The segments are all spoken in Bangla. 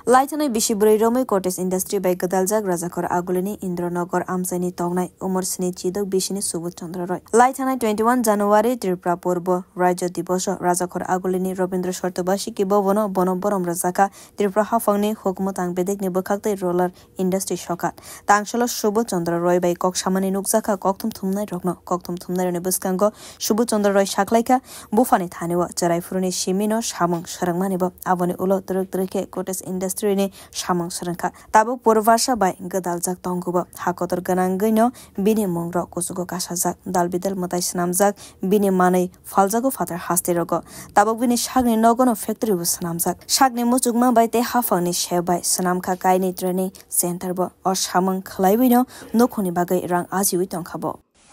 Laithanai Bishiburi Romai Cottage Industry by Gadaljak Rajakor Agulini Indranagar Amsani Tongnai Umorsini Chidok Bishini Subut Chandra Roy. Laithanai 21 January Tripura Purbo Raja Dibosho Rajakor Agulini Robindra Shortobashi Kibovono Bonoborom Razaka Tripura Hafangni Hokmutang Bedek Nibakakte Roller Industry Shokat. Tangshalo Subut Chandra Roy by Kok Shamani Nukzaka Koktum Thumnai Rogno Koktum Thumnai Nebuskango Subut Chandra Roy Shaklaika Bufani Thanewa Jarai Furuni Shimino Shamang Sharangmanibo Avoni Ulo Drake Cottage Industry ni samang serangka tabuk purvasha bai gadaljak tongguba hakotor ganangino bini mongro kusugo kasajak dalbidal matai snamjak bini manai faljago fatar hastirogo tabuk bini shagni nogono factory bu snamjak shagni muchugma bai te hafangni shebai snamkha kaini training center bo or samang khlaibino nokhoni bagai rang aji ui tongkhabo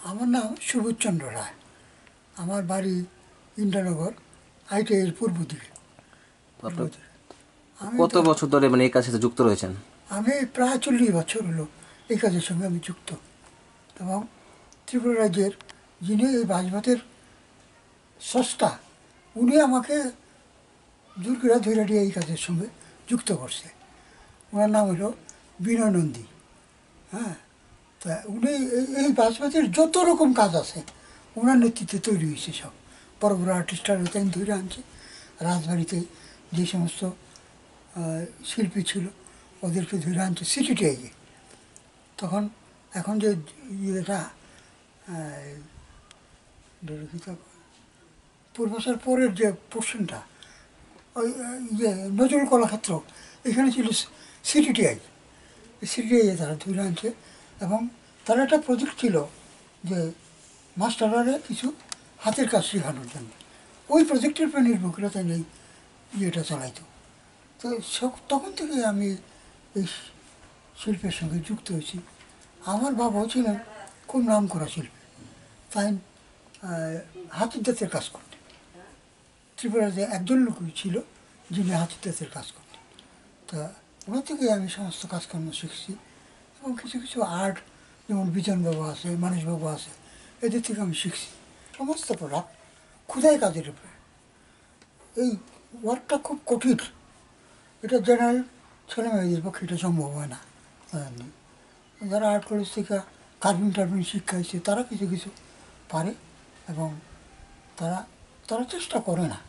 আমার নাম সুবোধ চন্দ্র রায় আমার বাড়ি ইন্দ্রনগর আইটিআই পূর্ব দিকে কত বছর ধরে মানে এই কাজের সাথে যুক্ত রয়েছেন আমি প্রায় 40 বছর হলো এই কাজের সঙ্গে আমি যুক্ত এবং ত্রিপুরা রাজ্যের যিনি এই বাজবাতের স্রষ্টা উনি আমাকে জোর করে ধরে দিয়ে এই কাজের সঙ্গে যুক্ত করছে ওনার নাম হলো বিনয় নন্দী হ্যাঁ তা উনি এই বাজবাতের যত রকম কাজ আছে ওনার নেতৃত্বে তৈরি হয়েছে সব বড় বড় আর্টিস্টরা তাই ধরে আনছে রাজবাড়িতে যে সমস্ত শিল্পী ছিল ওদেরকে ধরে আনছে সিটিটিআইয়ে তখন এখন যে ইয়েটা পূর্বাসার পরের যে পোর্শনটা ওই ইয়ে নজরুল কলাক্ষেত্র এখানে ছিল সিটিটিআই সিটিটিআইয়ে তারা ধরে আনছে এবং তার একটা প্রজেক্ট ছিল যে মাস্টাররা কিছু হাতের কাজ শেখানোর জন্য ওই প্রজেক্টের উপর নির্ভর করে তাই এই ইয়েটা চালাইতো তো তখন থেকে আমি এই শিল্পের সঙ্গে যুক্ত হয়েছি আমার বাবাও ছিলেন খুব নাম করা শিল্পী তাই হাতের দাঁতের কাজ করতেন ত্রিপুরাতে একজন লোক ছিল যিনি হাতের দাঁতের কাজ করতেন তা ওনার থেকে আমি সমস্ত কাজকর্ম শিখছি এবং কিছু কিছু আর্ট যেমন বিজনবাবু আছে মানসবাবু আছে এদের থেকে আমি শিখছি সমস্ত প্রোডাক্ট ক্ষুদাই কাজের উপরে এই ওয়ার্কটা খুব কঠিন এটা জেনারেল ছেলেমেয়েদের পক্ষে এটা সম্ভব হয় না যারা আর্ট কলেজ থেকে কার্ভিং টার্ভিং শিক্ষা তারা কিছু কিছু পারে এবং তারা চেষ্টা করে না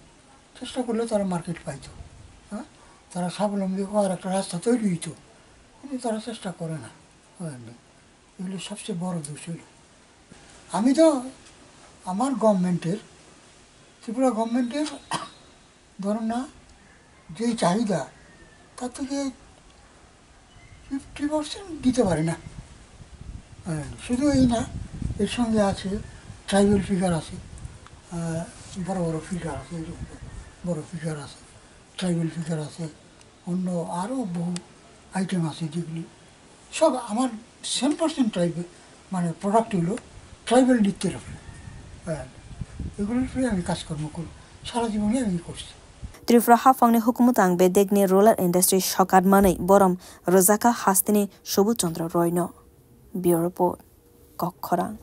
চেষ্টা করলে তারা মার্কেট পাইতো হ্যাঁ তারা স্বাবলম্বী হওয়ার একটা রাস্তা তৈরি হইতো কিন্তু তারা চেষ্টা করে না এগুলো সবচেয়ে বড় দোষ হইল আমি তো আমার গভর্নমেন্টের ত্রিপুরা গভর্নমেন্টের ধরুন না যেই চাহিদা তার থেকে 50% দিতে পারি না শুধু এই না এর সঙ্গে আছে ট্রাইবাল ফিগার আছে বড় বড় ফিগার আছে বড় ফিগার আছে ট্রাইবাল ফিগার আছে অন্য আরও বহু আইটেম আছে যেগুলি সব আমার 100% ট্রাইবাল মানে প্রোডাক্ট হলো ট্রাইবাল নৃত্যের উপরে এগুলোর উপরে আমি কাজকর্ম করি সারা জীবনে আমি করছি Tripura Hafangni Hukumutang Bedegni Roller Industry Shokat Manai Borom Rozaka Hastini Subut Chandra Roy no Bureau Report Kokkhorang